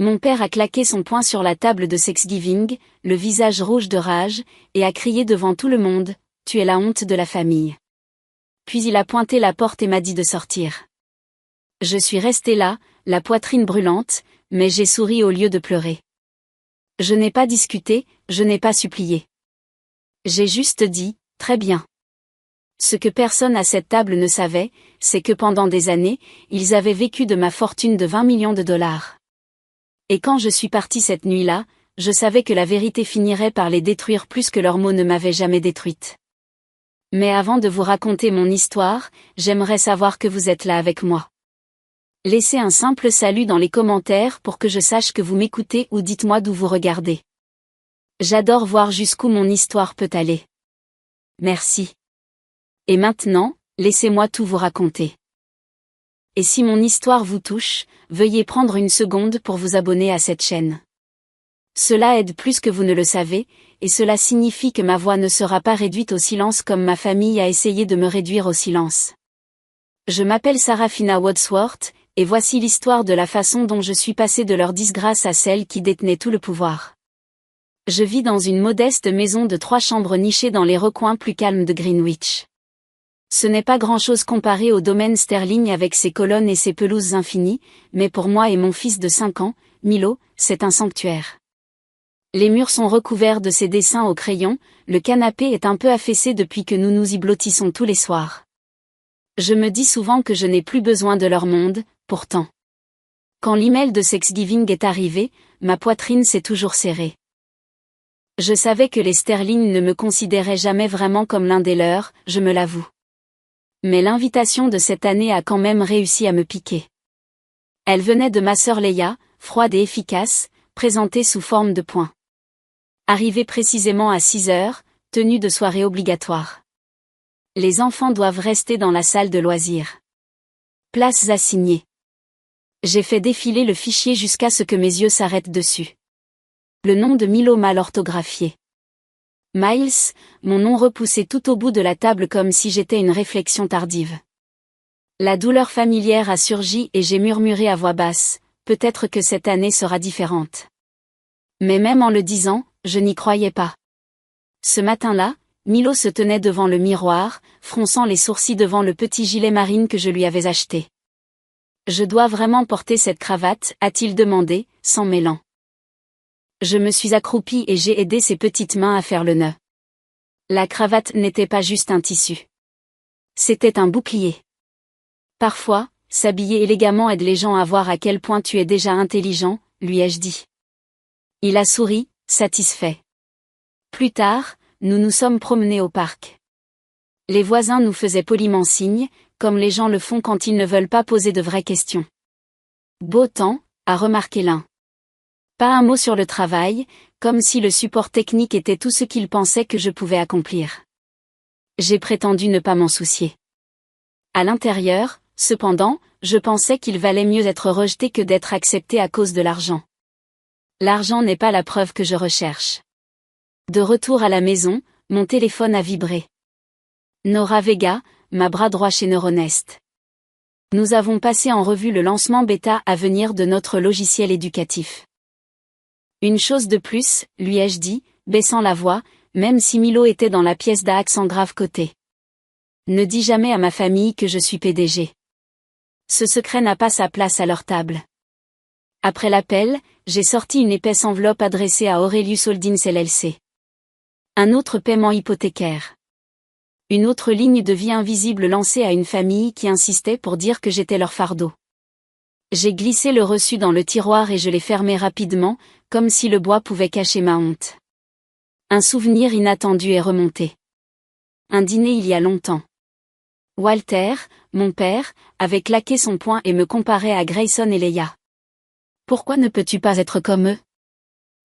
Mon père a claqué son poing sur la table de Thanksgiving, le visage rouge de rage, et a crié devant tout le monde, « Tu es la honte de la famille. » Puis il a pointé la porte et m'a dit de sortir. Je suis restée là, la poitrine brûlante, mais j'ai souri au lieu de pleurer. Je n'ai pas discuté, je n'ai pas supplié. J'ai juste dit, « Très bien. » Ce que personne à cette table ne savait, c'est que pendant des années, ils avaient vécu de ma fortune de 20 millions de dollars. Et quand je suis partie cette nuit-là, je savais que la vérité finirait par les détruire plus que leurs mots ne m'avaient jamais détruite. Mais avant de vous raconter mon histoire, j'aimerais savoir que vous êtes là avec moi. Laissez un simple salut dans les commentaires pour que je sache que vous m'écoutez ou dites-moi d'où vous regardez. J'adore voir jusqu'où mon histoire peut aller. Merci. Et maintenant, laissez-moi tout vous raconter. Et si mon histoire vous touche, veuillez prendre une seconde pour vous abonner à cette chaîne. Cela aide plus que vous ne le savez, et cela signifie que ma voix ne sera pas réduite au silence comme ma famille a essayé de me réduire au silence. Je m'appelle Sarafina Wadsworth, et voici l'histoire de la façon dont je suis passée de leur disgrâce à celle qui détenait tout le pouvoir. Je vis dans une modeste maison de 3 chambres nichée dans les recoins plus calmes de Greenwich. Ce n'est pas grand-chose comparé au domaine Sterling avec ses colonnes et ses pelouses infinies, mais pour moi et mon fils de 5 ans, Milo, c'est un sanctuaire. Les murs sont recouverts de ses dessins au crayon, le canapé est un peu affaissé depuis que nous nous y blottissons tous les soirs. Je me dis souvent que je n'ai plus besoin de leur monde, pourtant. Quand l'email de Thanksgiving est arrivé, ma poitrine s'est toujours serrée. Je savais que les Sterling ne me considéraient jamais vraiment comme l'un des leurs, je me l'avoue. Mais l'invitation de cette année a quand même réussi à me piquer. Elle venait de ma sœur Leia, froide et efficace, présentée sous forme de poing. Arrivée précisément à 6 heures, tenue de soirée obligatoire. Les enfants doivent rester dans la salle de loisirs. Places assignées. J'ai fait défiler le fichier jusqu'à ce que mes yeux s'arrêtent dessus. Le nom de Milo mal orthographié. Miles, mon nom repoussé tout au bout de la table comme si j'étais une réflexion tardive. La douleur familière a surgi et j'ai murmuré à voix basse, peut-être que cette année sera différente. Mais même en le disant, je n'y croyais pas. Ce matin-là, Milo se tenait devant le miroir, fronçant les sourcils devant le petit gilet marine que je lui avais acheté. « Je dois vraiment porter cette cravate ?» a-t-il demandé, s'en mêlant. Je me suis accroupie et j'ai aidé ses petites mains à faire le nœud. La cravate n'était pas juste un tissu. C'était un bouclier. Parfois, s'habiller élégamment aide les gens à voir à quel point tu es déjà intelligent, lui ai-je dit. Il a souri, satisfait. Plus tard, nous nous sommes promenés au parc. Les voisins nous faisaient poliment signe, comme les gens le font quand ils ne veulent pas poser de vraies questions. Beau temps, a remarqué l'un. Pas un mot sur le travail, comme si le support technique était tout ce qu'il pensait que je pouvais accomplir. J'ai prétendu ne pas m'en soucier. À l'intérieur, cependant, je pensais qu'il valait mieux être rejeté que d'être accepté à cause de l'argent. L'argent n'est pas la preuve que je recherche. De retour à la maison, mon téléphone a vibré. Nora Vega, ma bras droit chez Neuronest. Nous avons passé en revue le lancement bêta à venir de notre logiciel éducatif. Une chose de plus, lui ai-je dit, baissant la voix, même si Milo était dans la pièce d'un accent grave côté. Ne dis jamais à ma famille que je suis PDG. Ce secret n'a pas sa place à leur table. Après l'appel, j'ai sorti une épaisse enveloppe adressée à Aurelius Holdings LLC. Un autre paiement hypothécaire. Une autre ligne de vie invisible lancée à une famille qui insistait pour dire que j'étais leur fardeau. J'ai glissé le reçu dans le tiroir et je l'ai fermé rapidement, comme si le bois pouvait cacher ma honte. Un souvenir inattendu est remonté. Un dîner il y a longtemps. Walter, mon père, avait claqué son poing et me comparait à Grayson et Leia. Pourquoi ne peux-tu pas être comme eux?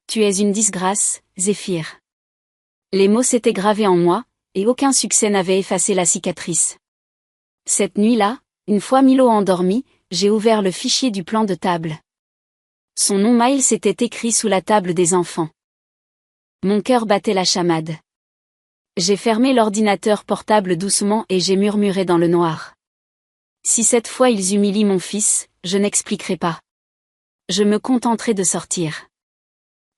Tu es une disgrâce, Zéphyr. Les mots s'étaient gravés en moi, et aucun succès n'avait effacé la cicatrice. Cette nuit-là, une fois Milo endormi, j'ai ouvert le fichier du plan de table. Son nom Miles était écrit sous la table des enfants. Mon cœur battait la chamade. J'ai fermé l'ordinateur portable doucement et j'ai murmuré dans le noir. Si cette fois ils humilient mon fils, je n'expliquerai pas. Je me contenterai de sortir.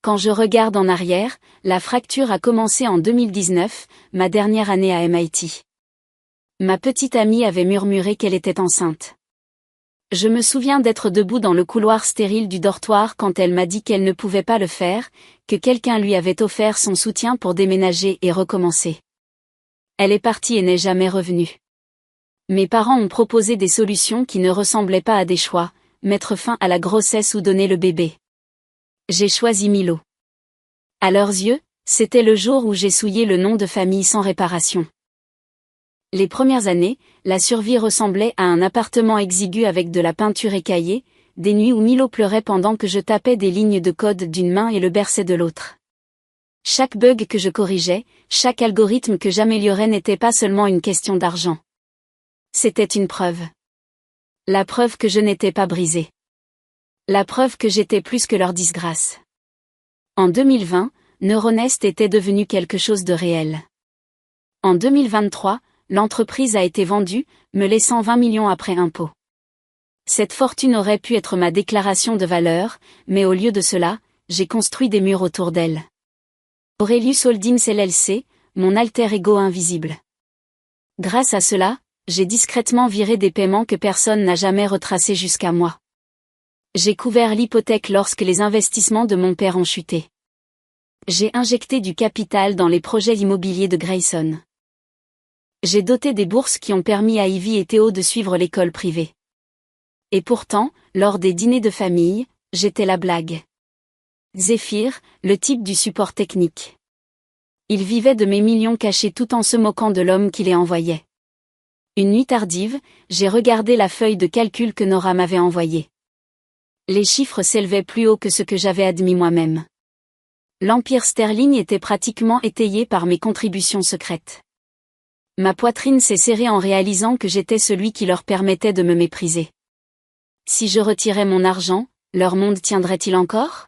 Quand je regarde en arrière, la fracture a commencé en 2019, ma dernière année à MIT. Ma petite amie avait murmuré qu'elle était enceinte. Je me souviens d'être debout dans le couloir stérile du dortoir quand elle m'a dit qu'elle ne pouvait pas le faire, que quelqu'un lui avait offert son soutien pour déménager et recommencer. Elle est partie et n'est jamais revenue. Mes parents ont proposé des solutions qui ne ressemblaient pas à des choix, mettre fin à la grossesse ou donner le bébé. J'ai choisi Milo. À leurs yeux, c'était le jour où j'ai souillé le nom de famille sans réparation. Les premières années, la survie ressemblait à un appartement exigu avec de la peinture écaillée, des nuits où Milo pleurait pendant que je tapais des lignes de code d'une main et le berçais de l'autre. Chaque bug que je corrigeais, chaque algorithme que j'améliorais n'était pas seulement une question d'argent. C'était une preuve. La preuve que je n'étais pas brisée. La preuve que j'étais plus que leur disgrâce. En 2020, Neuronest était devenu quelque chose de réel. En 2023, l'entreprise a été vendue, me laissant 20 millions après impôt. Cette fortune aurait pu être ma déclaration de valeur, mais au lieu de cela, j'ai construit des murs autour d'elle. Aurelius Holdings LLC, mon alter ego invisible. Grâce à cela, j'ai discrètement viré des paiements que personne n'a jamais retracés jusqu'à moi. J'ai couvert l'hypothèque lorsque les investissements de mon père ont chuté. J'ai injecté du capital dans les projets immobiliers de Grayson. J'ai doté des bourses qui ont permis à Ivy et Théo de suivre l'école privée. Et pourtant, lors des dîners de famille, j'étais la blague. Zéphyr, le type du support technique. Il vivait de mes millions cachés tout en se moquant de l'homme qui les envoyait. Une nuit tardive, j'ai regardé la feuille de calcul que Nora m'avait envoyée. Les chiffres s'élevaient plus haut que ce que j'avais admis moi-même. L'empire sterling était pratiquement étayé par mes contributions secrètes. Ma poitrine s'est serrée en réalisant que j'étais celui qui leur permettait de me mépriser. Si je retirais mon argent, leur monde tiendrait-il encore ?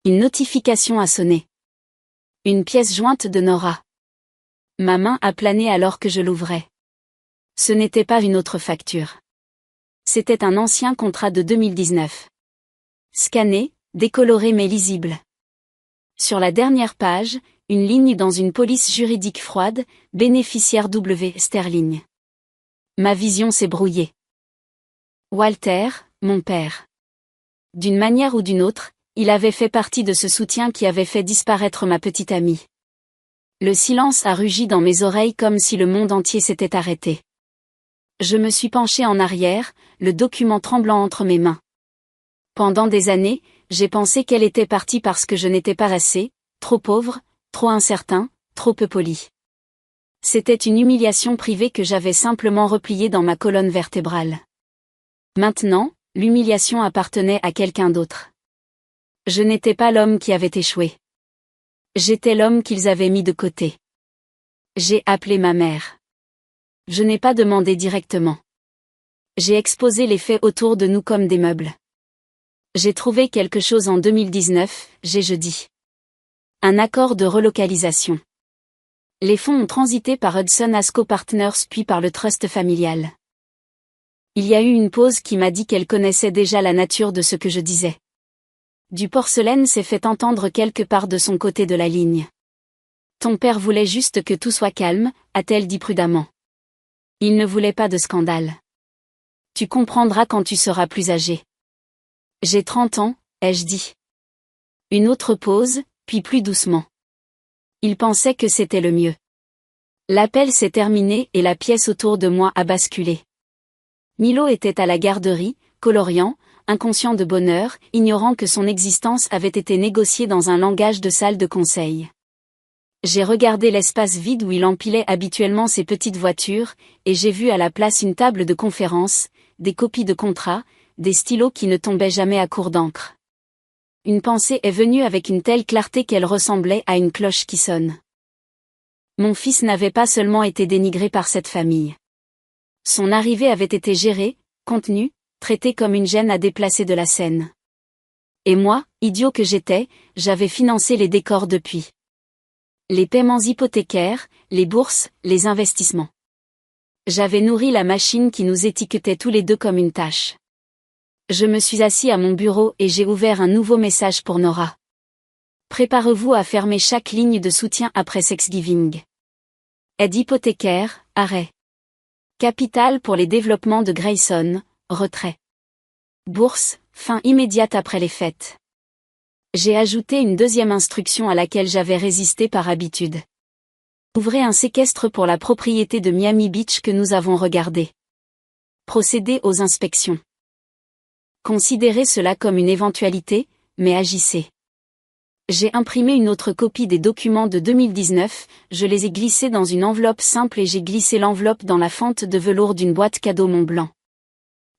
Une notification a sonné. Une pièce jointe de Nora. Ma main a plané alors que je l'ouvrais. Ce n'était pas une autre facture. C'était un ancien contrat de 2019. Scanné, décoloré mais lisible. Sur la dernière page, une ligne dans une police juridique froide, bénéficiaire W. Sterling. Ma vision s'est brouillée. Walter, mon père. D'une manière ou d'une autre, il avait fait partie de ce soutien qui avait fait disparaître ma petite amie. Le silence a rugi dans mes oreilles comme si le monde entier s'était arrêté. Je me suis penchée en arrière, le document tremblant entre mes mains. Pendant des années, j'ai pensé qu'elle était partie parce que je n'étais pas assez, trop pauvre, trop incertain, trop peu poli. C'était une humiliation privée que j'avais simplement repliée dans ma colonne vertébrale. Maintenant, l'humiliation appartenait à quelqu'un d'autre. Je n'étais pas l'homme qui avait échoué. J'étais l'homme qu'ils avaient mis de côté. J'ai appelé ma mère. Je n'ai pas demandé directement. J'ai exposé les faits autour de nous comme des meubles. J'ai trouvé quelque chose en 2019, j'ai jeudi. Un accord de relocalisation. Les fonds ont transité par Hudson Asco Partners puis par le trust familial. Il y a eu une pause qui m'a dit qu'elle connaissait déjà la nature de ce que je disais. Du porcelaine s'est fait entendre quelque part de son côté de la ligne. Ton père voulait juste que tout soit calme, a-t-elle dit prudemment. Il ne voulait pas de scandale. Tu comprendras quand tu seras plus âgé. J'ai 30 ans, ai-je dit. Une autre pause, puis plus doucement. Il pensait que c'était le mieux. L'appel s'est terminé et la pièce autour de moi a basculé. Milo était à la garderie, coloriant, inconscient de bonheur, ignorant que son existence avait été négociée dans un langage de salle de conseil. J'ai regardé l'espace vide où il empilait habituellement ses petites voitures, et j'ai vu à la place une table de conférence, des copies de contrats, des stylos qui ne tombaient jamais à court d'encre. Une pensée est venue avec une telle clarté qu'elle ressemblait à une cloche qui sonne. Mon fils n'avait pas seulement été dénigré par cette famille. Son arrivée avait été gérée, contenue, traitée comme une gêne à déplacer de la scène. Et moi, idiot que j'étais, j'avais financé les décors depuis. Les paiements hypothécaires, les bourses, les investissements. J'avais nourri la machine qui nous étiquetait tous les deux comme une tâche. Je me suis assis à mon bureau et j'ai ouvert un nouveau message pour Nora. Préparez-vous à fermer chaque ligne de soutien après Thanksgiving. Aide hypothécaire, arrêt. Capital pour les développements de Grayson, retrait. Bourse, fin immédiate après les fêtes. J'ai ajouté une deuxième instruction à laquelle j'avais résisté par habitude. Ouvrez un séquestre pour la propriété de Miami Beach que nous avons regardée. Procédez aux inspections. Considérez cela comme une éventualité, mais agissez. J'ai imprimé une autre copie des documents de 2019, je les ai glissés dans une enveloppe simple et j'ai glissé l'enveloppe dans la fente de velours d'une boîte cadeau Montblanc.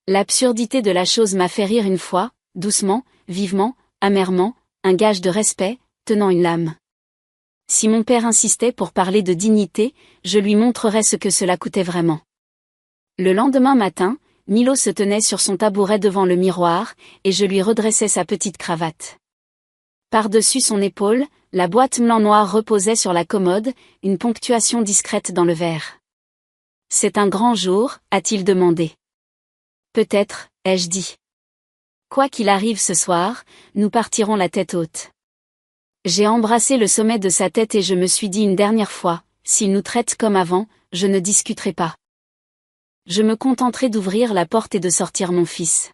L'absurdité de la chose m'a fait rire une fois, doucement, vivement, amèrement, un gage de respect, tenant une lame. Si mon père insistait pour parler de dignité, je lui montrerais ce que cela coûtait vraiment. Le lendemain matin, Milo se tenait sur son tabouret devant le miroir, et je lui redressais sa petite cravate. Par-dessus son épaule, la boîte blanc-noir reposait sur la commode, une ponctuation discrète dans le verre. « C'est un grand jour », a-t-il demandé. « Peut-être », ai-je dit. « Quoi qu'il arrive ce soir, nous partirons la tête haute. » J'ai embrassé le sommet de sa tête et je me suis dit une dernière fois, s'il nous traite comme avant, je ne discuterai pas. Je me contenterai d'ouvrir la porte et de sortir mon fils.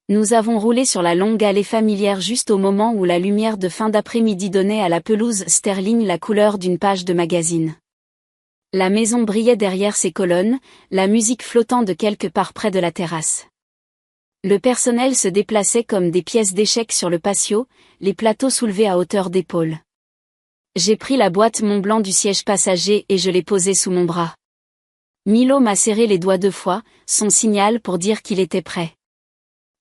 Nous avons roulé sur la longue allée familière juste au moment où la lumière de fin d'après-midi donnait à la pelouse sterling la couleur d'une page de magazine. La maison brillait derrière ses colonnes, la musique flottant de quelque part près de la terrasse. Le personnel se déplaçait comme des pièces d'échecs sur le patio, les plateaux soulevés à hauteur d'épaule. J'ai pris la boîte Montblanc du siège passager et je l'ai posée sous mon bras. Milo m'a serré les doigts 2 fois, son signal pour dire qu'il était prêt.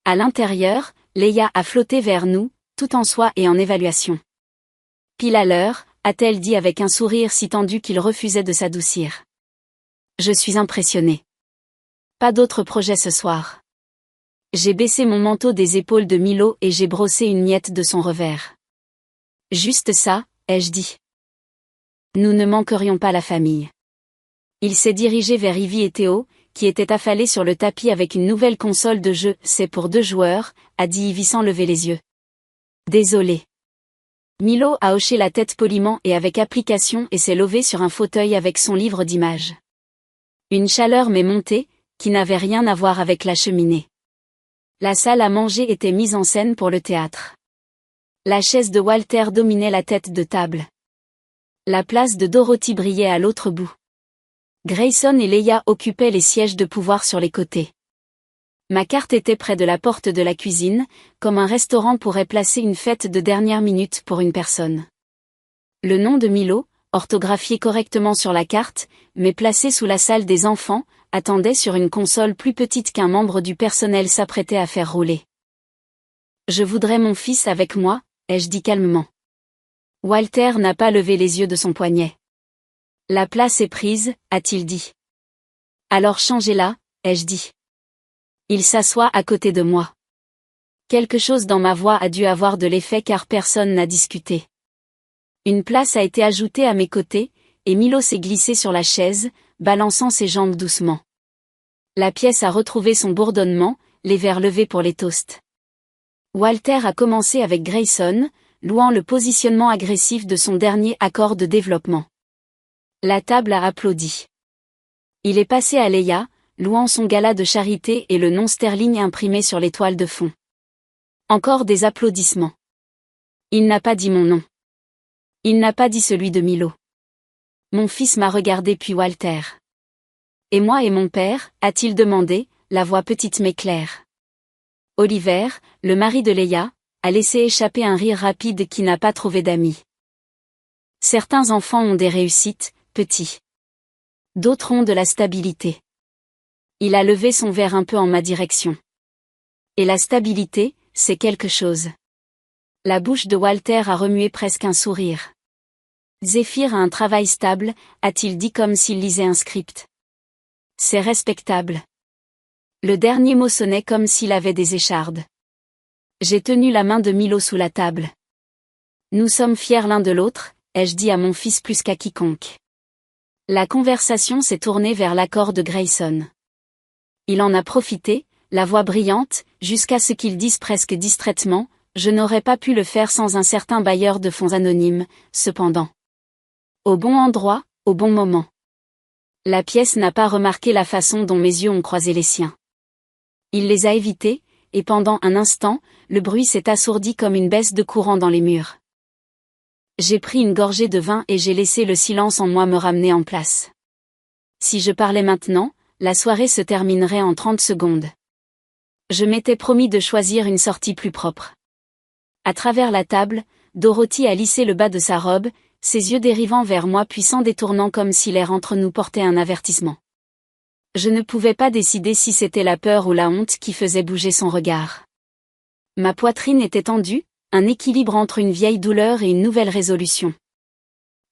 À l'intérieur, Leia a flotté vers nous, tout en soie et en évaluation. Pile à l'heure, a-t-elle dit avec un sourire si tendu qu'il refusait de s'adoucir. Je suis impressionné. Pas d'autre projet ce soir. J'ai baissé mon manteau des épaules de Milo et j'ai brossé une miette de son revers. Juste ça, ai-je dit. Nous ne manquerions pas la famille. Il s'est dirigé vers Ivy et Théo, qui étaient affalés sur le tapis avec une nouvelle console de jeu. C'est pour 2 joueurs, a dit Ivy sans lever les yeux. Désolé. Milo a hoché la tête poliment et avec application et s'est levé sur un fauteuil avec son livre d'images. Une chaleur m'est montée, qui n'avait rien à voir avec la cheminée. La salle à manger était mise en scène pour le théâtre. La chaise de Walter dominait la tête de table. La place de Dorothy brillait à l'autre bout. Grayson et Leia occupaient les sièges de pouvoir sur les côtés. Ma carte était près de la porte de la cuisine, comme un restaurant pourrait placer une fête de dernière minute pour une personne. Le nom de Milo, orthographié correctement sur la carte, mais placé sous la salle des enfants, attendait sur une console plus petite qu'un membre du personnel s'apprêtait à faire rouler. Je voudrais mon fils avec moi, ai-je dit calmement. Walter n'a pas levé les yeux de son poignet. La place est prise, a-t-il dit. Alors changez-la, ai-je dit. Il s'assoit à côté de moi. Quelque chose dans ma voix a dû avoir de l'effet car personne n'a discuté. Une place a été ajoutée à mes côtés, et Milo s'est glissé sur la chaise, balançant ses jambes doucement. La pièce a retrouvé son bourdonnement, les verres levés pour les toasts. Walter a commencé avec Grayson, louant le positionnement agressif de son dernier accord de développement. La table a applaudi. Il est passé à Leia, louant son gala de charité et le nom sterling imprimé sur les toiles de fond. Encore des applaudissements. Il n'a pas dit mon nom. Il n'a pas dit celui de Milo. Mon fils m'a regardé puis Walter. Et moi et mon père, a-t-il demandé, la voix petite mais claire. Oliver, le mari de Leia, a laissé échapper un rire rapide qui n'a pas trouvé d'amis. Certains enfants ont des réussites, petits. D'autres ont de la stabilité. Il a levé son verre un peu en ma direction. Et la stabilité, c'est quelque chose. La bouche de Walter a remué presque un sourire. Zéphyr a un travail stable, a-t-il dit comme s'il lisait un script. C'est respectable. Le dernier mot sonnait comme s'il avait des échardes. J'ai tenu la main de Milo sous la table. Nous sommes fiers l'un de l'autre, ai-je dit à mon fils plus qu'à quiconque. La conversation s'est tournée vers l'accord de Grayson. Il en a profité, la voix brillante, jusqu'à ce qu'ils disent presque distraitement, je n'aurais pas pu le faire sans un certain bailleur de fonds anonyme, cependant. Au bon endroit, au bon moment. La pièce n'a pas remarqué la façon dont mes yeux ont croisé les siens. Il les a évités, et pendant un instant, le bruit s'est assourdi comme une baisse de courant dans les murs. J'ai pris une gorgée de vin et j'ai laissé le silence en moi me ramener en place. Si je parlais maintenant, la soirée se terminerait en 30 secondes. Je m'étais promis de choisir une sortie plus propre. À travers la table, Dorothy a lissé le bas de sa robe, ses yeux dérivant vers moi puis s'en détournant comme si l'air entre nous portait un avertissement. Je ne pouvais pas décider si c'était la peur ou la honte qui faisait bouger son regard. Ma poitrine était tendue, un équilibre entre une vieille douleur et une nouvelle résolution.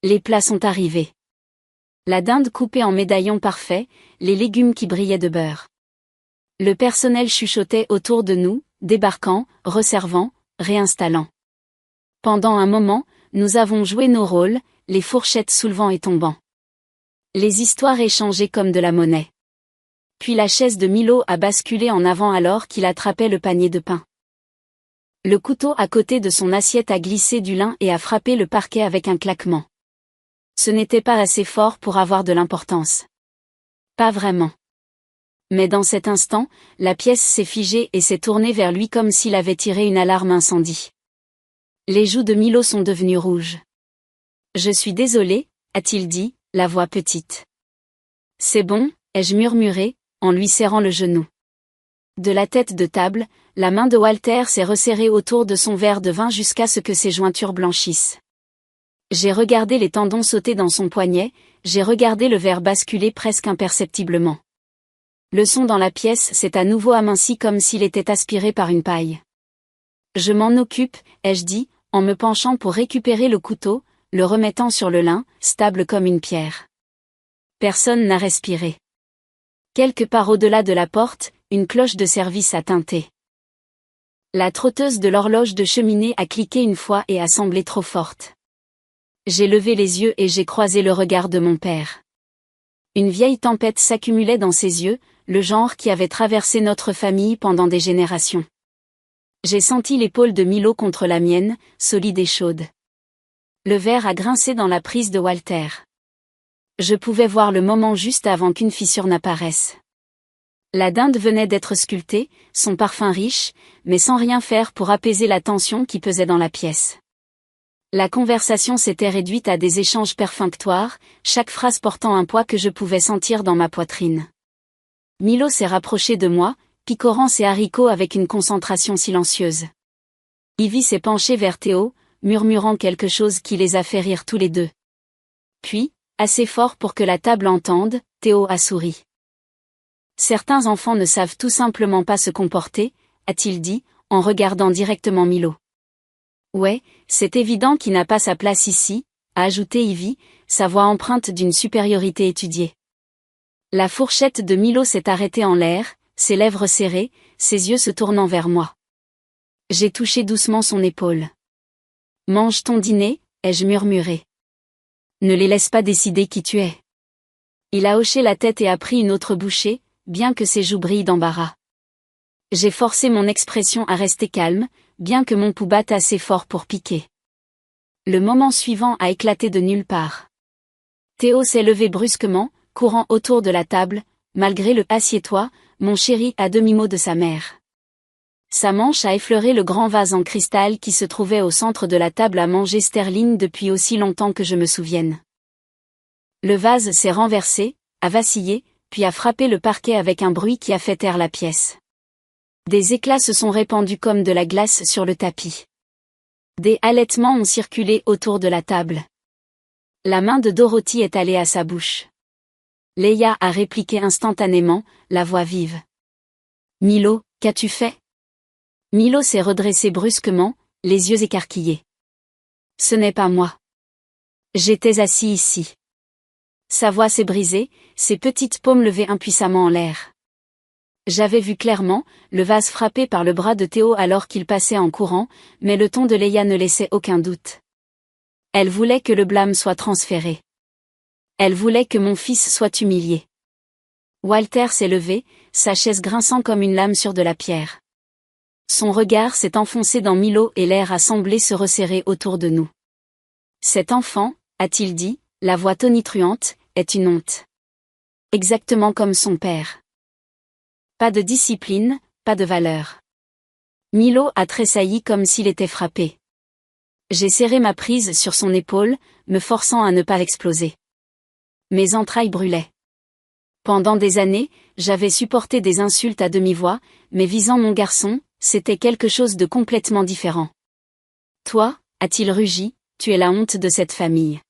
Les plats sont arrivés. La dinde coupée en médaillons parfaits, les légumes qui brillaient de beurre. Le personnel chuchotait autour de nous, débarquant, resservant, réinstallant. Pendant un moment, nous avons joué nos rôles, les fourchettes soulevant et tombant. Les histoires échangées comme de la monnaie. Puis la chaise de Milo a basculé en avant alors qu'il attrapait le panier de pain. Le couteau à côté de son assiette a glissé du lin et a frappé le parquet avec un claquement. Ce n'était pas assez fort pour avoir de l'importance. Pas vraiment. Mais dans cet instant, la pièce s'est figée et s'est tournée vers lui comme s'il avait tiré une alarme incendie. Les joues de Milo sont devenues rouges. « Je suis désolé, a-t-il dit, la voix petite. « C'est bon, ai-je murmuré, en lui serrant le genou. De la tête de table, la main de Walter s'est resserrée autour de son verre de vin jusqu'à ce que ses jointures blanchissent. J'ai regardé les tendons sauter dans son poignet, j'ai regardé le verre basculer presque imperceptiblement. Le son dans la pièce s'est à nouveau aminci comme s'il était aspiré par une paille. Je m'en occupe, ai-je dit, en me penchant pour récupérer le couteau, le remettant sur le lin, stable comme une pierre. Personne n'a respiré. Quelque part au-delà de la porte, une cloche de service a tinté. La trotteuse de l'horloge de cheminée a cliqué une fois et a semblé trop forte. J'ai levé les yeux et j'ai croisé le regard de mon père. Une vieille tempête s'accumulait dans ses yeux, le genre qui avait traversé notre famille pendant des générations. J'ai senti l'épaule de Milo contre la mienne, solide et chaude. Le verre a grincé dans la prise de Walter. Je pouvais voir le moment juste avant qu'une fissure n'apparaisse. La dinde venait d'être sculptée, son parfum riche, mais sans rien faire pour apaiser la tension qui pesait dans la pièce. La conversation s'était réduite à des échanges perfunctoires, chaque phrase portant un poids que je pouvais sentir dans ma poitrine. Milo s'est rapproché de moi, picorant ses haricots avec une concentration silencieuse. Ivy s'est penchée vers Théo, murmurant quelque chose qui les a fait rire tous les deux. Puis, assez fort pour que la table entende, Théo a souri. Certains enfants ne savent tout simplement pas se comporter, a-t-il dit, en regardant directement Milo. Ouais, c'est évident qu'il n'a pas sa place ici, a ajouté Ivy, sa voix empreinte d'une supériorité étudiée. La fourchette de Milo s'est arrêtée en l'air, ses lèvres serrées, ses yeux se tournant vers moi. J'ai touché doucement son épaule. Mange ton dîner, ai-je murmuré. Ne les laisse pas décider qui tu es. Il a hoché la tête et a pris une autre bouchée, bien que ses joues brillent d'embarras. J'ai forcé mon expression à rester calme, bien que mon pouls batte assez fort pour piquer. Le moment suivant a éclaté de nulle part. Théo s'est levé brusquement, courant autour de la table, malgré le « assieds-toi, mon chéri » à demi-mot de sa mère. Sa manche a effleuré le grand vase en cristal qui se trouvait au centre de la table à manger Sterling depuis aussi longtemps que je me souvienne. Le vase s'est renversé, a vacillé, puis a frappé le parquet avec un bruit qui a fait taire la pièce. Des éclats se sont répandus comme de la glace sur le tapis. Des halètements ont circulé autour de la table. La main de Dorothy est allée à sa bouche. Leia a répliqué instantanément, la voix vive. « Milo, qu'as-tu fait ?» Milo s'est redressé brusquement, les yeux écarquillés. « Ce n'est pas moi. J'étais assis ici. » Sa voix s'est brisée, ses petites paumes levées impuissamment en l'air. J'avais vu clairement, le vase frappé par le bras de Théo alors qu'il passait en courant, mais le ton de Leia ne laissait aucun doute. Elle voulait que le blâme soit transféré. Elle voulait que mon fils soit humilié. Walter s'est levé, sa chaise grinçant comme une lame sur de la pierre. Son regard s'est enfoncé dans Milo et l'air a semblé se resserrer autour de nous. Cet enfant, a-t-il dit, la voix tonitruante, est une honte. Exactement comme son père. Pas de discipline, pas de valeur. Milo a tressailli comme s'il était frappé. J'ai serré ma prise sur son épaule, me forçant à ne pas exploser. Mes entrailles brûlaient. Pendant des années, j'avais supporté des insultes à demi-voix, mais visant mon garçon, c'était quelque chose de complètement différent. Toi, a-t-il rugi, tu es la honte de cette famille.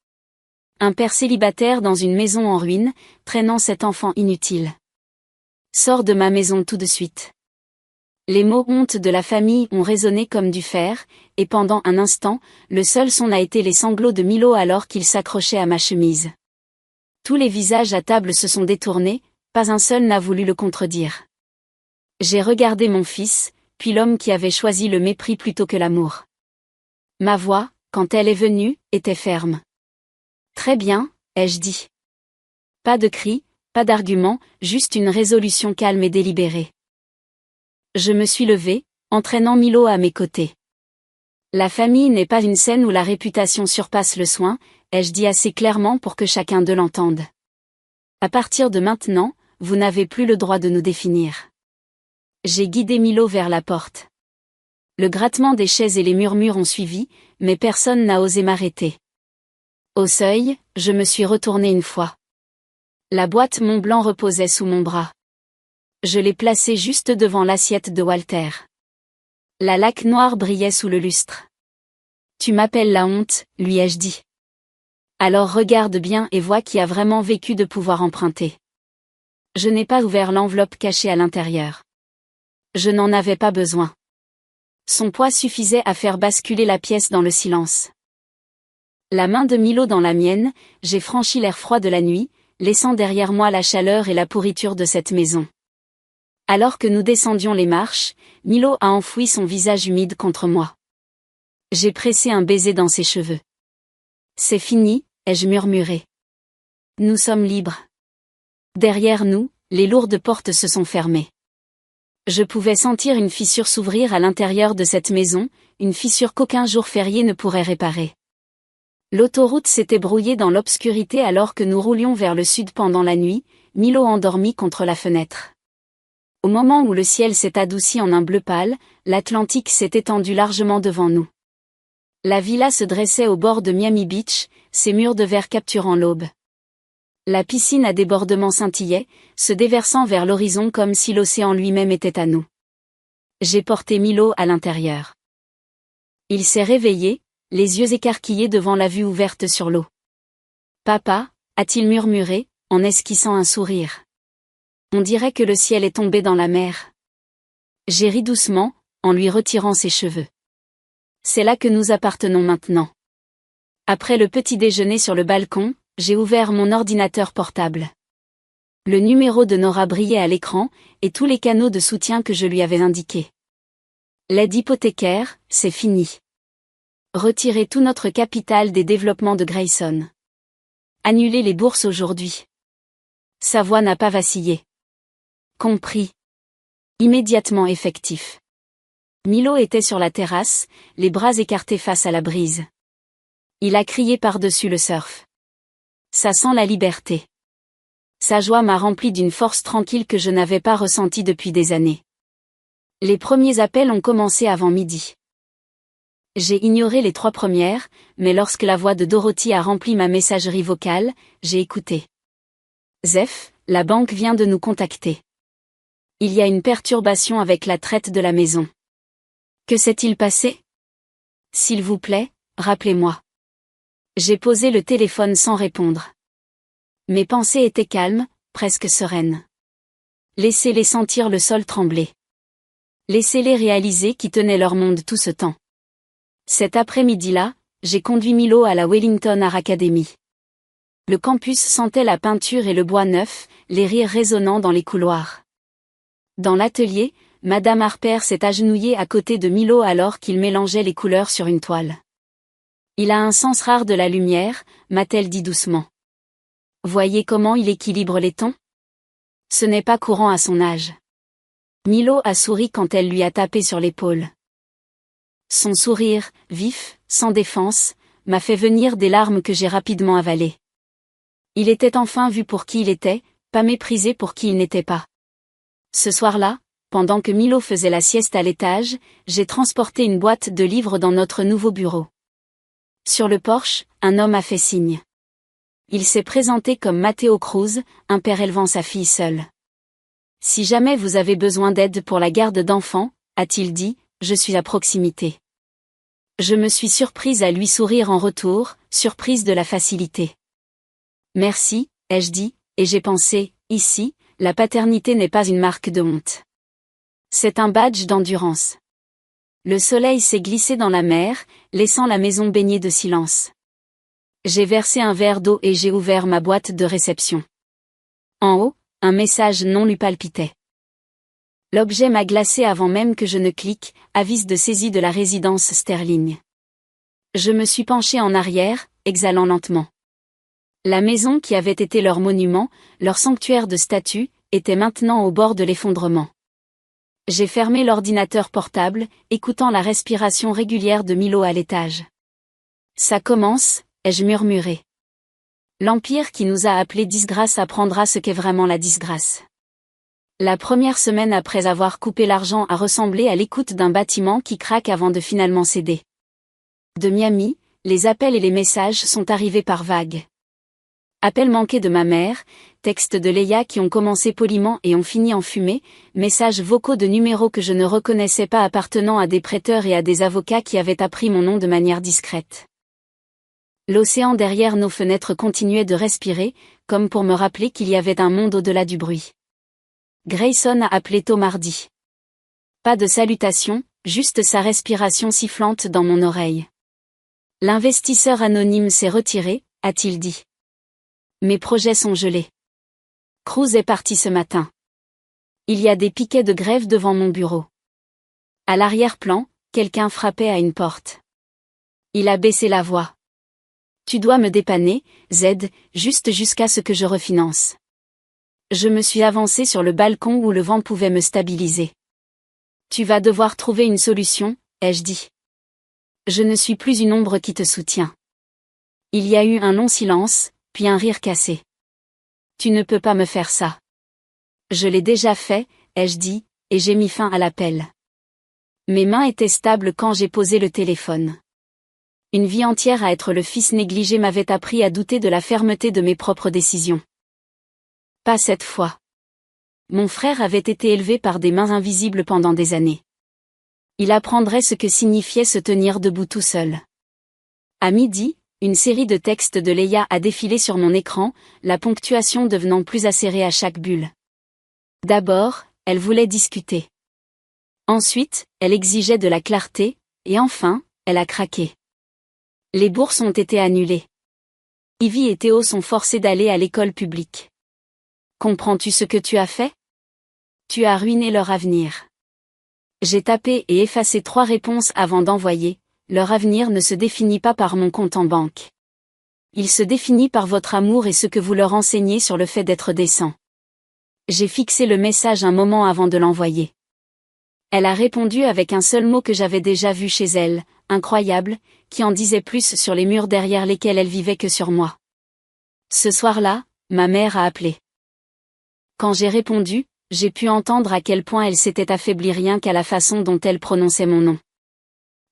Un père célibataire dans une maison en ruine, traînant cet enfant inutile. Sors de ma maison tout de suite. Les mots honte de la famille ont résonné comme du fer, et pendant un instant, le seul son a été les sanglots de Milo alors qu'il s'accrochait à ma chemise. Tous les visages à table se sont détournés, pas un seul n'a voulu le contredire. J'ai regardé mon fils, puis l'homme qui avait choisi le mépris plutôt que l'amour. Ma voix, quand elle est venue, était ferme. Très bien, ai-je dit. Pas de cris, pas d'arguments, juste une résolution calme et délibérée. Je me suis levée, entraînant Milo à mes côtés. La famille n'est pas une scène où la réputation surpasse le soin, ai-je dit assez clairement pour que chacun d'eux l'entende. À partir de maintenant, vous n'avez plus le droit de nous définir. J'ai guidé Milo vers la porte. Le grattement des chaises et les murmures ont suivi, mais personne n'a osé m'arrêter. Au seuil, je me suis retournée une fois. La boîte Mont-Blanc reposait sous mon bras. Je l'ai placée juste devant l'assiette de Walter. La laque noire brillait sous le lustre. Tu m'appelles la honte, lui ai-je dit. Alors regarde bien et vois qui a vraiment vécu de pouvoir emprunter. Je n'ai pas ouvert l'enveloppe cachée à l'intérieur. Je n'en avais pas besoin. Son poids suffisait à faire basculer la pièce dans le silence. La main de Milo dans la mienne, j'ai franchi l'air froid de la nuit, laissant derrière moi la chaleur et la pourriture de cette maison. Alors que nous descendions les marches, Milo a enfoui son visage humide contre moi. J'ai pressé un baiser dans ses cheveux. C'est fini, ai-je murmuré. Nous sommes libres. Derrière nous, les lourdes portes se sont fermées. Je pouvais sentir une fissure s'ouvrir à l'intérieur de cette maison, une fissure qu'aucun jour férié ne pourrait réparer. L'autoroute s'était brouillée dans l'obscurité alors que nous roulions vers le sud pendant la nuit, Milo endormi contre la fenêtre. Au moment où le ciel s'est adouci en un bleu pâle, l'Atlantique s'est étendu largement devant nous. La villa se dressait au bord de Miami Beach, ses murs de verre capturant l'aube. La piscine à débordement scintillait, se déversant vers l'horizon comme si l'océan lui-même était à nous. J'ai porté Milo à l'intérieur. Il s'est réveillé, les yeux écarquillés devant la vue ouverte sur l'eau. « Papa » a-t-il murmuré, en esquissant un sourire. On dirait que le ciel est tombé dans la mer. J'ai ri doucement, en lui retirant ses cheveux. C'est là que nous appartenons maintenant. Après le petit déjeuner sur le balcon, j'ai ouvert mon ordinateur portable. Le numéro de Nora brillait à l'écran, et tous les canaux de soutien que je lui avais indiqués. L'aide hypothécaire, c'est fini. Retirer tout notre capital des développements de Grayson. Annuler les bourses aujourd'hui. Sa voix n'a pas vacillé. Compris. Immédiatement effectif. Milo était sur la terrasse, les bras écartés face à la brise. Il a crié par-dessus le surf. Ça sent la liberté. Sa joie m'a rempli d'une force tranquille que je n'avais pas ressentie depuis des années. Les premiers appels ont commencé avant midi. J'ai ignoré les 3 premières, mais lorsque la voix de Dorothy a rempli ma messagerie vocale, j'ai écouté. Zef, la banque vient de nous contacter. Il y a une perturbation avec la traite de la maison. Que s'est-il passé? S'il vous plaît, rappelez-moi. J'ai posé le téléphone sans répondre. Mes pensées étaient calmes, presque sereines. Laissez-les sentir le sol trembler. Laissez-les réaliser qui tenait leur monde tout ce temps. Cet après-midi-là, j'ai conduit Milo à la Wellington Art Academy. Le campus sentait la peinture et le bois neuf, les rires résonnant dans les couloirs. Dans l'atelier, Madame Harper s'est agenouillée à côté de Milo alors qu'il mélangeait les couleurs sur une toile. Il a un sens rare de la lumière, m'a-t-elle dit doucement. Voyez comment il équilibre les tons? Ce n'est pas courant à son âge. Milo a souri quand elle lui a tapé sur l'épaule. Son sourire, vif, sans défense, m'a fait venir des larmes que j'ai rapidement avalées. Il était enfin vu pour qui il était, pas méprisé pour qui il n'était pas. Ce soir-là, pendant que Milo faisait la sieste à l'étage, j'ai transporté une boîte de livres dans notre nouveau bureau. Sur le porche, un homme a fait signe. Il s'est présenté comme Matteo Cruz, un père élevant sa fille seule. Si jamais vous avez besoin d'aide pour la garde d'enfants, a-t-il dit, je suis à proximité. Je me suis surprise à lui sourire en retour, surprise de la facilité. Merci, ai-je dit, et j'ai pensé, ici, la paternité n'est pas une marque de honte. C'est un badge d'endurance. Le soleil s'est glissé dans la mer, laissant la maison baignée de silence. J'ai versé un verre d'eau et j'ai ouvert ma boîte de réception. En haut, un message non lu palpitait. L'objet m'a glacé avant même que je ne clique, avis de saisie de la résidence Sterling. Je me suis penché en arrière, exhalant lentement. La maison qui avait été leur monument, leur sanctuaire de statues, était maintenant au bord de l'effondrement. J'ai fermé l'ordinateur portable, écoutant la respiration régulière de Milo à l'étage. Ça commence, ai-je murmuré. L'empire qui nous a appelés disgrâce apprendra ce qu'est vraiment la disgrâce. La première semaine après avoir coupé l'argent a ressemblé à l'écoute d'un bâtiment qui craque avant de finalement céder. De Miami, les appels et les messages sont arrivés par vagues. Appels manqués de ma mère, textes de Leia qui ont commencé poliment et ont fini en fumée, messages vocaux de numéros que je ne reconnaissais pas appartenant à des prêteurs et à des avocats qui avaient appris mon nom de manière discrète. L'océan derrière nos fenêtres continuait de respirer, comme pour me rappeler qu'il y avait un monde au-delà du bruit. Grayson a appelé tôt mardi. Pas de salutation, juste sa respiration sifflante dans mon oreille. L'investisseur anonyme s'est retiré, a-t-il dit. Mes projets sont gelés. Cruz est parti ce matin. Il y a des piquets de grève devant mon bureau. À l'arrière-plan, quelqu'un frappait à une porte. Il a baissé la voix. Tu dois me dépanner, Z, juste jusqu'à ce que je refinance. Je me suis avancé sur le balcon où le vent pouvait me stabiliser. Tu vas devoir trouver une solution, ai-je dit. Je ne suis plus une ombre qui te soutient. Il y a eu un long silence, puis un rire cassé. Tu ne peux pas me faire ça. Je l'ai déjà fait, ai-je dit, et j'ai mis fin à l'appel. Mes mains étaient stables quand j'ai posé le téléphone. Une vie entière à être le fils négligé m'avait appris à douter de la fermeté de mes propres décisions. Pas cette fois. Mon frère avait été élevé par des mains invisibles pendant des années. Il apprendrait ce que signifiait se tenir debout tout seul. À midi, une série de textes de Leia a défilé sur mon écran, la ponctuation devenant plus acérée à chaque bulle. D'abord, elle voulait discuter. Ensuite, elle exigeait de la clarté, et enfin, elle a craqué. Les bourses ont été annulées. Ivy et Théo sont forcés d'aller à l'école publique. Comprends-tu ce que tu as fait? Tu as ruiné leur avenir. J'ai tapé et effacé 3 réponses avant d'envoyer. Leur avenir ne se définit pas par mon compte en banque. Il se définit par votre amour et ce que vous leur enseignez sur le fait d'être décent. J'ai fixé le message un moment avant de l'envoyer. Elle a répondu avec un seul mot que j'avais déjà vu chez elle, incroyable, qui en disait plus sur les murs derrière lesquels elle vivait que sur moi. Ce soir-là, ma mère a appelé. Quand j'ai répondu, j'ai pu entendre à quel point elle s'était affaiblie rien qu'à la façon dont elle prononçait mon nom.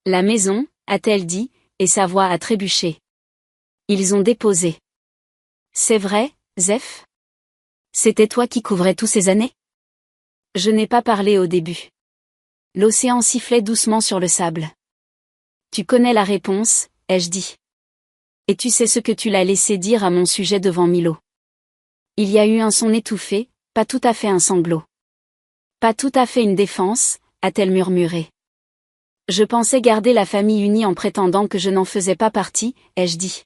La maison, a-t-elle dit, et sa voix a trébuché. Ils ont déposé. C'est vrai, Zef? C'était toi qui couvrais tous ces années? Je n'ai pas parlé au début. L'océan sifflait doucement sur le sable. Tu connais la réponse, ai-je dit. Et tu sais ce que tu l'as laissé dire à mon sujet devant Milo. Il y a eu un son étouffé, pas tout à fait un sanglot. Pas tout à fait une défense, a-t-elle murmuré. Je pensais garder la famille unie en prétendant que je n'en faisais pas partie, ai-je dit.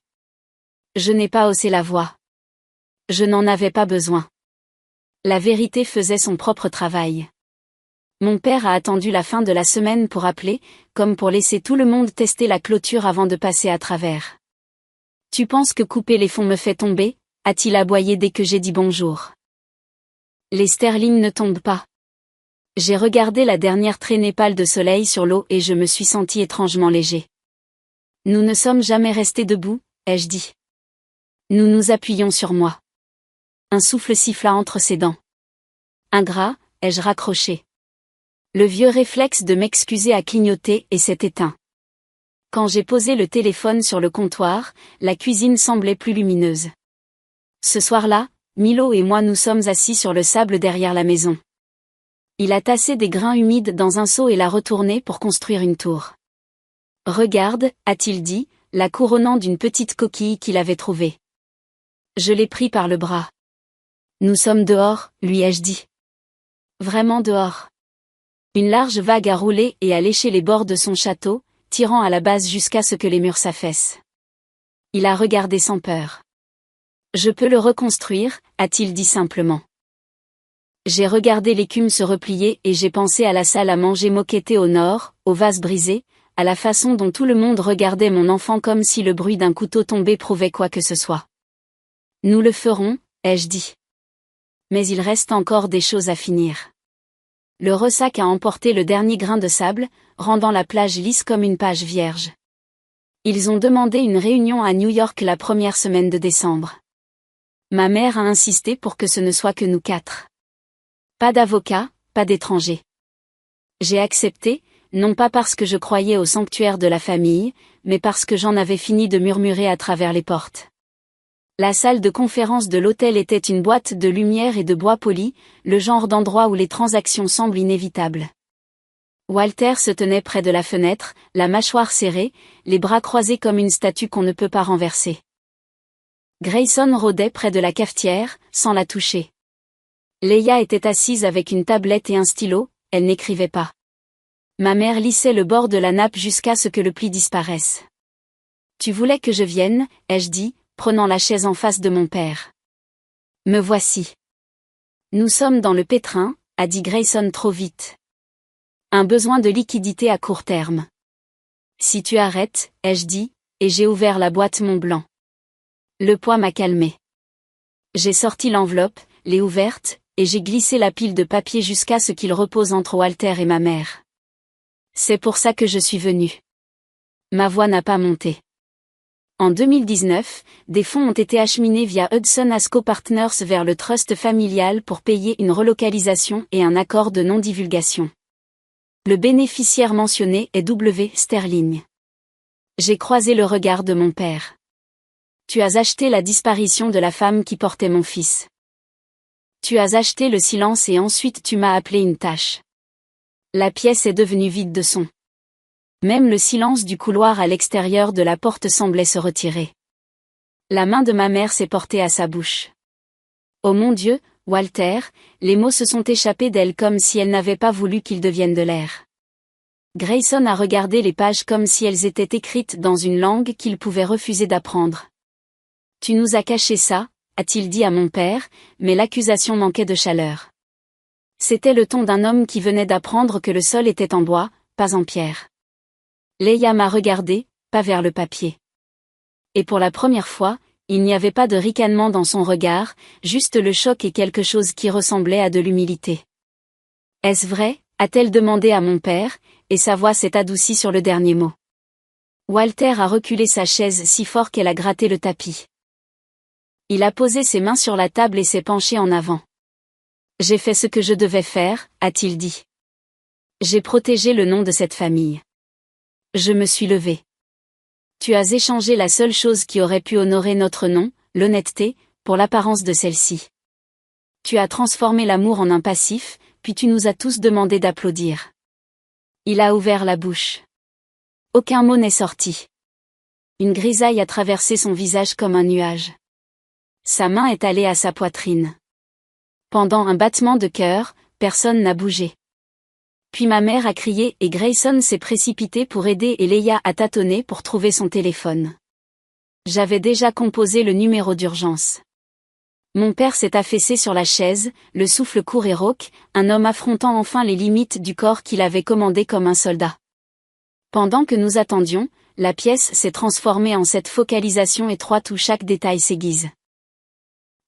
Je n'ai pas haussé la voix. Je n'en avais pas besoin. La vérité faisait son propre travail. Mon père a attendu la fin de la semaine pour appeler, comme pour laisser tout le monde tester la clôture avant de passer à travers. Tu penses que couper les fonds me fait tomber? A-t-il aboyé dès que j'ai dit bonjour. Les sterling ne tombent pas. J'ai regardé la dernière traînée pâle de soleil sur l'eau et je me suis senti étrangement léger. Nous ne sommes jamais restés debout, ai-je dit. Nous nous appuyons sur moi. Un souffle siffla entre ses dents. Ingrat, ai-je raccroché. Le vieux réflexe de m'excuser a clignoté et s'est éteint. Quand j'ai posé le téléphone sur le comptoir, la cuisine semblait plus lumineuse. Ce soir-là, Milo et moi nous sommes assis sur le sable derrière la maison. Il a tassé des grains humides dans un seau et l'a retourné pour construire une tour. Regarde, a-t-il dit, la couronnant d'une petite coquille qu'il avait trouvée. Je l'ai pris par le bras. Nous sommes dehors, lui ai-je dit. Vraiment dehors. Une large vague a roulé et a léché les bords de son château, tirant à la base jusqu'à ce que les murs s'affaissent. Il a regardé sans peur. Je peux le reconstruire, a-t-il dit simplement. J'ai regardé l'écume se replier et j'ai pensé à la salle à manger moquettée au nord, aux vases brisés, à la façon dont tout le monde regardait mon enfant comme si le bruit d'un couteau tombé prouvait quoi que ce soit. Nous le ferons, ai-je dit. Mais il reste encore des choses à finir. Le ressac a emporté le dernier grain de sable, rendant la plage lisse comme une page vierge. Ils ont demandé une réunion à New York la première semaine de décembre. Ma mère a insisté pour que ce ne soit que nous 4. Pas d'avocat, pas d'étranger. J'ai accepté, non pas parce que je croyais au sanctuaire de la famille, mais parce que j'en avais fini de murmurer à travers les portes. La salle de conférence de l'hôtel était une boîte de lumière et de bois poli, le genre d'endroit où les transactions semblent inévitables. Walter se tenait près de la fenêtre, la mâchoire serrée, les bras croisés comme une statue qu'on ne peut pas renverser. Grayson rôdait près de la cafetière, sans la toucher. Leia était assise avec une tablette et un stylo, elle n'écrivait pas. Ma mère lissait le bord de la nappe jusqu'à ce que le pli disparaisse. Tu voulais que je vienne, ai-je dit, prenant la chaise en face de mon père. Me voici. Nous sommes dans le pétrin, a dit Grayson trop vite. Un besoin de liquidité à court terme. Si tu arrêtes, ai-je dit, et j'ai ouvert la boîte Mont Blanc. Le poids m'a calmé. J'ai sorti l'enveloppe, l'ai ouverte, et j'ai glissé la pile de papier jusqu'à ce qu'il repose entre Walter et ma mère. C'est pour ça que je suis venue. Ma voix n'a pas monté. En 2019, des fonds ont été acheminés via Hudson Asco Partners vers le trust familial pour payer une relocalisation et un accord de non-divulgation. Le bénéficiaire mentionné est W. Sterling. J'ai croisé le regard de mon père. Tu as acheté la disparition de la femme qui portait mon fils. Tu as acheté le silence et ensuite tu m'as appelé une tâche. La pièce est devenue vide de son. Même le silence du couloir à l'extérieur de la porte semblait se retirer. La main de ma mère s'est portée à sa bouche. Oh mon Dieu, Walter, les mots se sont échappés d'elle comme si elle n'avait pas voulu qu'ils deviennent de l'air. Grayson a regardé les pages comme si elles étaient écrites dans une langue qu'il pouvait refuser d'apprendre. Tu nous as caché ça, a-t-il dit à mon père, mais l'accusation manquait de chaleur. C'était le ton d'un homme qui venait d'apprendre que le sol était en bois, pas en pierre. Leia m'a regardé, pas vers le papier. Et pour la première fois, il n'y avait pas de ricanement dans son regard, juste le choc et quelque chose qui ressemblait à de l'humilité. Est-ce vrai, a-t-elle demandé à mon père, et sa voix s'est adoucie sur le dernier mot. Walter a reculé sa chaise si fort qu'elle a gratté le tapis. Il a posé ses mains sur la table et s'est penché en avant. J'ai fait ce que je devais faire, a-t-il dit. J'ai protégé le nom de cette famille. Je me suis levé. Tu as échangé la seule chose qui aurait pu honorer notre nom, l'honnêteté, pour l'apparence de celle-ci. Tu as transformé l'amour en un passif, puis tu nous as tous demandé d'applaudir. Il a ouvert la bouche. Aucun mot n'est sorti. Une grisaille a traversé son visage comme un nuage. Sa main est allée à sa poitrine. Pendant un battement de cœur, personne n'a bougé. Puis ma mère a crié et Grayson s'est précipité pour aider et Leia a tâtonné pour trouver son téléphone. J'avais déjà composé le numéro d'urgence. Mon père s'est affaissé sur la chaise, le souffle court et rauque, un homme affrontant enfin les limites du corps qu'il avait commandé comme un soldat. Pendant que nous attendions, la pièce s'est transformée en cette focalisation étroite où chaque détail s'aiguise.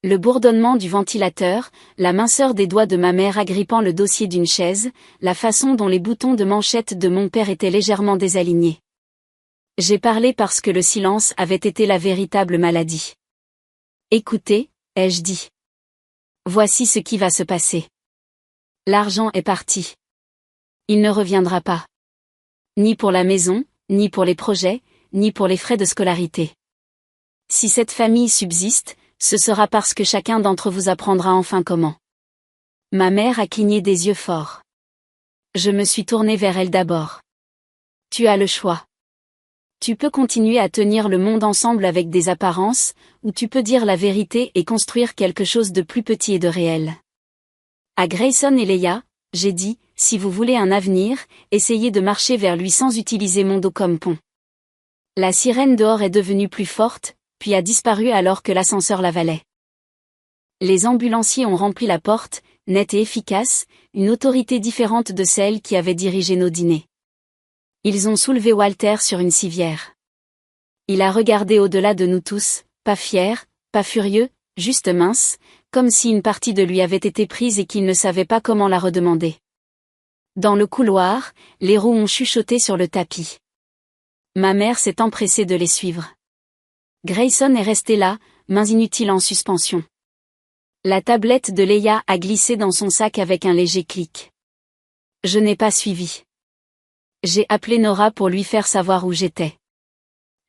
Le bourdonnement du ventilateur, la minceur des doigts de ma mère agrippant le dossier d'une chaise, la façon dont les boutons de manchette de mon père étaient légèrement désalignés. J'ai parlé parce que le silence avait été la véritable maladie. Écoutez, ai-je dit. Voici ce qui va se passer. L'argent est parti. Il ne reviendra pas. Ni pour la maison, ni pour les projets, ni pour les frais de scolarité. Si cette famille subsiste, ce sera parce que chacun d'entre vous apprendra enfin comment. Ma mère a cligné des yeux forts. Je me suis tournée vers elle d'abord. Tu as le choix. Tu peux continuer à tenir le monde ensemble avec des apparences, ou tu peux dire la vérité et construire quelque chose de plus petit et de réel. À Grayson et Leia, j'ai dit, si vous voulez un avenir, essayez de marcher vers lui sans utiliser mon dos comme pont. La sirène dehors est devenue plus forte, puis a disparu alors que l'ascenseur l'avalait. Les ambulanciers ont rempli la porte, nette et efficace, une autorité différente de celle qui avait dirigé nos dîners. Ils ont soulevé Walter sur une civière. Il a regardé au-delà de nous tous, pas fier, pas furieux, juste mince, comme si une partie de lui avait été prise et qu'il ne savait pas comment la redemander. Dans le couloir, les roues ont chuchoté sur le tapis. Ma mère s'est empressée de les suivre. Grayson est resté là, mains inutiles en suspension. La tablette de Leia a glissé dans son sac avec un léger clic. Je n'ai pas suivi. J'ai appelé Nora pour lui faire savoir où j'étais.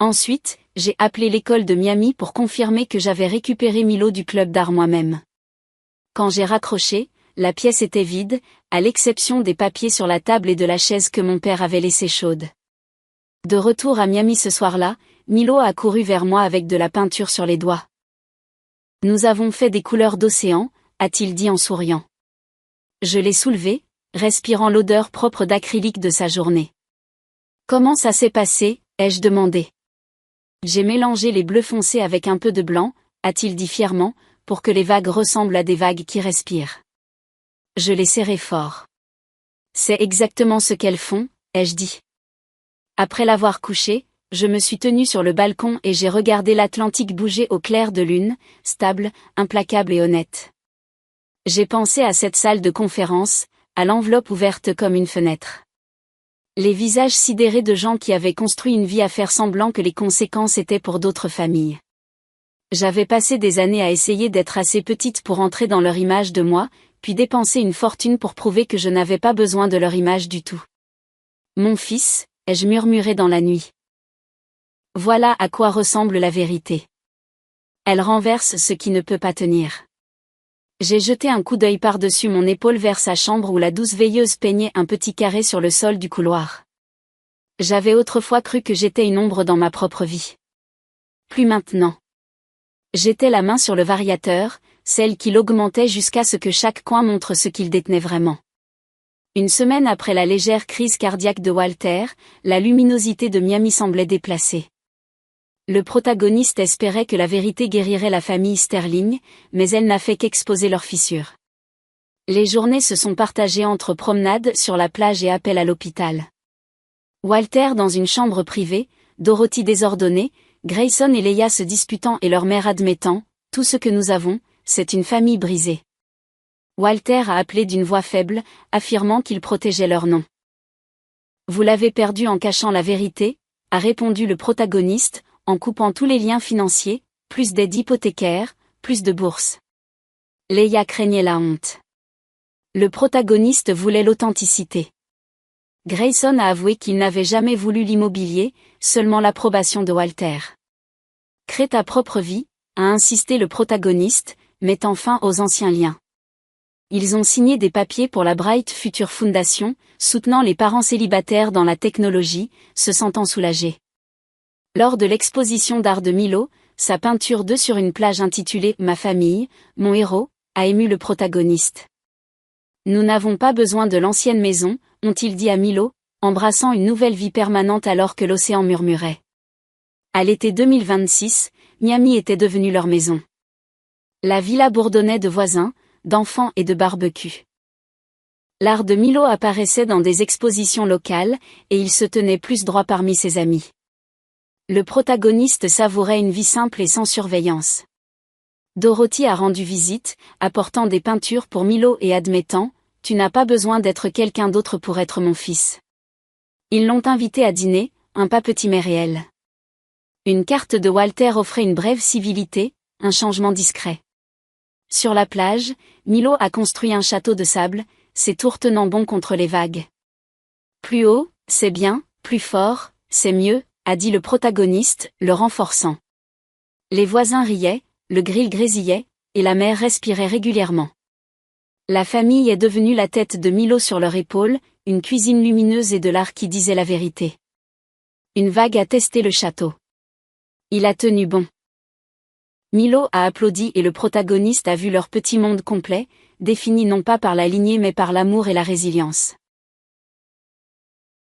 Ensuite, j'ai appelé l'école de Miami pour confirmer que j'avais récupéré Milo du club d'art moi-même. Quand j'ai raccroché, la pièce était vide, à l'exception des papiers sur la table et de la chaise que mon père avait laissée chaude. De retour à Miami ce soir-là, Milo a couru vers moi avec de la peinture sur les doigts. Nous avons fait des couleurs d'océan, a-t-il dit en souriant. Je l'ai soulevé, respirant l'odeur propre d'acrylique de sa journée. Comment ça s'est passé, ai-je demandé. J'ai mélangé les bleus foncés avec un peu de blanc, a-t-il dit fièrement, pour que les vagues ressemblent à des vagues qui respirent. Je l'ai serré fort. C'est exactement ce qu'elles font, ai-je dit. Après l'avoir couché, je me suis tenue sur le balcon et j'ai regardé l'Atlantique bouger au clair de lune, stable, implacable et honnête. J'ai pensé à cette salle de conférence, à l'enveloppe ouverte comme une fenêtre. Les visages sidérés de gens qui avaient construit une vie à faire semblant que les conséquences étaient pour d'autres familles. J'avais passé des années à essayer d'être assez petite pour entrer dans leur image de moi, puis dépenser une fortune pour prouver que je n'avais pas besoin de leur image du tout. Mon fils, ai-je murmuré dans la nuit. Voilà à quoi ressemble la vérité. Elle renverse ce qui ne peut pas tenir. J'ai jeté un coup d'œil par-dessus mon épaule vers sa chambre où la douce veilleuse peignait un petit carré sur le sol du couloir. J'avais autrefois cru que j'étais une ombre dans ma propre vie. Plus maintenant. J'étais la main sur le variateur, celle qui l'augmentait jusqu'à ce que chaque coin montre ce qu'il détenait vraiment. Une semaine après la légère crise cardiaque de Walter, la luminosité de Miami semblait déplacée. Le protagoniste espérait que la vérité guérirait la famille Sterling, mais elle n'a fait qu'exposer leurs fissures. Les journées se sont partagées entre promenades sur la plage et appels à l'hôpital. Walter dans une chambre privée, Dorothy désordonnée, Grayson et Leia se disputant et leur mère admettant, tout ce que nous avons, c'est une famille brisée. Walter a appelé d'une voix faible, affirmant qu'il protégeait leur nom. Vous l'avez perdu en cachant la vérité, a répondu le protagoniste, en coupant tous les liens financiers, plus d'aide hypothécaire, plus de bourse. Leia craignait la honte. Le protagoniste voulait l'authenticité. Grayson a avoué qu'il n'avait jamais voulu l'immobilier, seulement l'approbation de Walter. Crée ta propre vie, a insisté le protagoniste, mettant fin aux anciens liens. Ils ont signé des papiers pour la Bright Future Foundation, soutenant les parents célibataires dans la technologie, se sentant soulagés. Lors de l'exposition d'art de Milo, sa peinture d'œuf sur une plage intitulée « Ma famille, mon héros » a ému le protagoniste. Nous n'avons pas besoin de l'ancienne maison, ont-ils dit à Milo, embrassant une nouvelle vie permanente alors que l'océan murmurait. À l'été 2026, Miami était devenue leur maison. La villa bourdonnait de voisins, d'enfants et de barbecues. L'art de Milo apparaissait dans des expositions locales, et il se tenait plus droit parmi ses amis. Le protagoniste savourait une vie simple et sans surveillance. Dorothy a rendu visite, apportant des peintures pour Milo et admettant, « Tu n'as pas besoin d'être quelqu'un d'autre pour être mon fils. » Ils l'ont invité à dîner, un pas petit mais réel. Une carte de Walter offrait une brève civilité, un changement discret. Sur la plage, Milo a construit un château de sable, ses tours tenant bon contre les vagues. Plus haut, c'est bien, plus fort, c'est mieux, a dit le protagoniste, le renforçant. Les voisins riaient, le grill grésillait, et la mer respirait régulièrement. La famille est devenue la tête de Milo sur leur épaule, une cuisine lumineuse et de l'art qui disait la vérité. Une vague a testé le château. Il a tenu bon. Milo a applaudi et le protagoniste a vu leur petit monde complet, défini non pas par la lignée mais par l'amour et la résilience.